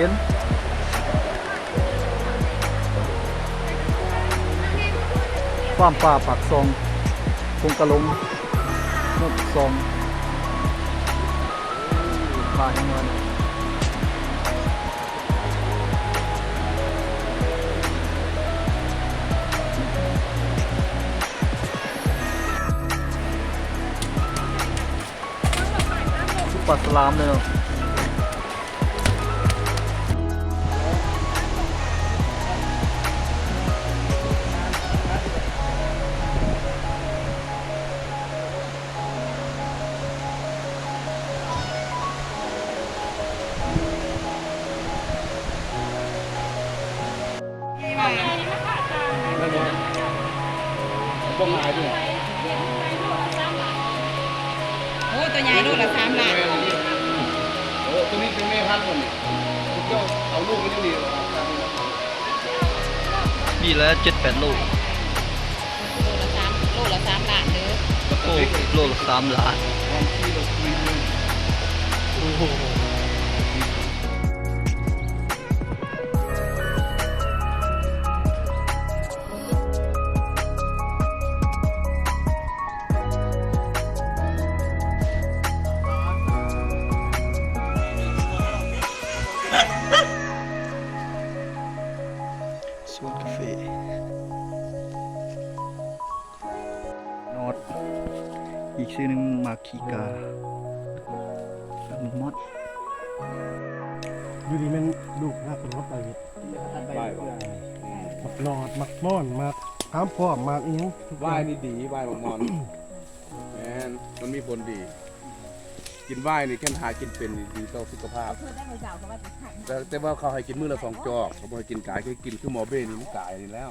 ห็นฟาร์มปลาปากซองคงกระลงมุกซองปลาอย่างวันปลาสลามเลยเนาะบ้องหายด้วยโอ้ตัวใหญ่ลูกละ3 ล้านโอ้ตัวนี้เป็นแม่พันธุ์คนนี่คุณก็เอาลูกมันอยู่นี่มีแล้ว7-8 ลูก โลละ3 ล้านเด้อ โอ้โลละ3 ล้าน ความที่เราคุยด้วย โอ้โหสวนกาแฟนอดอีกชื่อหนึงมาคิกาหมูมอด อยู่ดีมันลูกน่าเป็นรถไป ไหว้บ่ มักหลอดมักม่อนมักห้ามพ่อมักอิหยัง ไหว้นี่ดีไหว้ของนอนแมนมันมีผลดี กินไหว้นี่แค่หากินเป็นดีต่อสุขภาพแต่ว่าเขาให้กินมื้อละ2 จอกเขาบอกให้กินกายคือกินคือหมอเบ้นี่มันกายนี่แล้ว